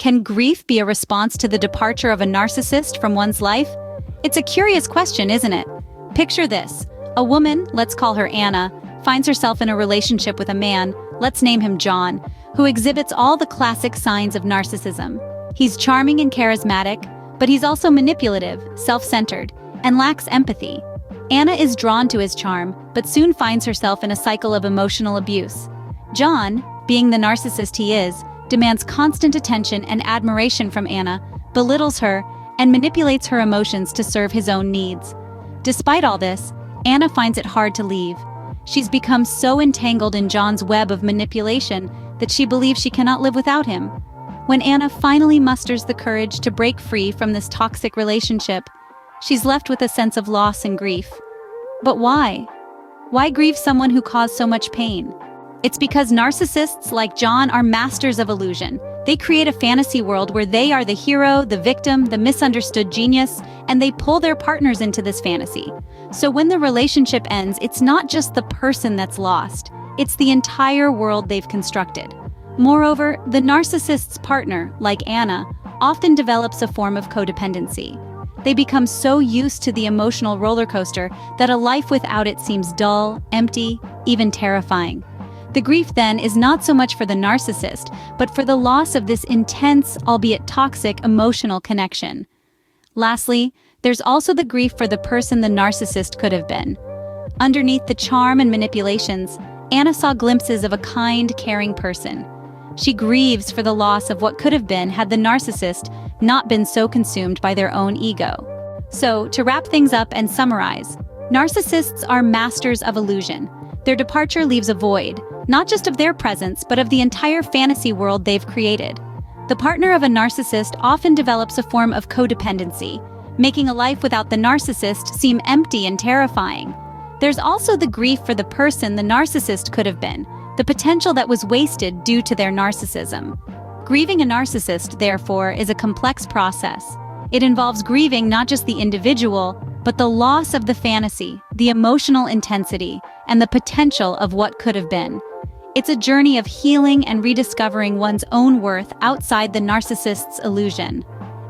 Can grief be a response to the departure of a narcissist from one's life? It's a curious question, isn't it? Picture this. A woman, let's call her Anna, finds herself in a relationship with a man, let's name him John, who exhibits all the classic signs of narcissism. He's charming and charismatic, but he's also manipulative, self-centered, and lacks empathy. Anna is drawn to his charm, but soon finds herself in a cycle of emotional abuse. John, being the narcissist he is, demands constant attention and admiration from Anna, belittles her, and manipulates her emotions to serve his own needs. Despite all this, Anna finds it hard to leave. She's become so entangled in John's web of manipulation that she believes she cannot live without him. When Anna finally musters the courage to break free from this toxic relationship, she's left with a sense of loss and grief. But why? Why grieve someone who caused so much pain? It's because narcissists like John are masters of illusion. They create a fantasy world where they are the hero, the victim, the misunderstood genius, and they pull their partners into this fantasy. So when the relationship ends, it's not just the person that's lost, it's the entire world they've constructed. Moreover, the narcissist's partner, like Anna, often develops a form of codependency. They become so used to the emotional roller coaster that a life without it seems dull, empty, even terrifying. The grief then is not so much for the narcissist, but for the loss of this intense, albeit toxic, emotional connection. Lastly, there's also the grief for the person the narcissist could have been. Underneath the charm and manipulations, Anna saw glimpses of a kind, caring person. She grieves for the loss of what could have been had the narcissist not been so consumed by their own ego. So, to wrap things up and summarize, narcissists are masters of illusion. Their departure leaves a void, not just of their presence, but of the entire fantasy world they've created. The partner of a narcissist often develops a form of codependency, making a life without the narcissist seem empty and terrifying. There's also the grief for the person the narcissist could have been, the potential that was wasted due to their narcissism. Grieving a narcissist, therefore, is a complex process. It involves grieving not just the individual, but the loss of the fantasy, the emotional intensity, and the potential of what could have been. It's a journey of healing and rediscovering one's own worth outside the narcissist's illusion.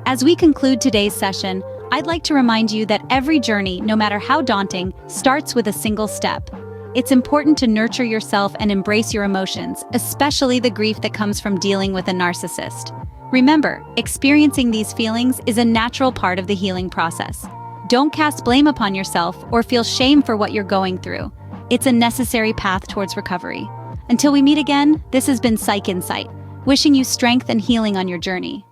As we conclude today's session, I'd like to remind you that every journey, no matter how daunting, starts with a single step. It's important to nurture yourself and embrace your emotions, especially the grief that comes from dealing with a narcissist. Remember, experiencing these feelings is a natural part of the healing process. Don't cast blame upon yourself or feel shame for what you're going through. It's a necessary path towards recovery. Until we meet again, this has been Psych Insight, wishing you strength and healing on your journey.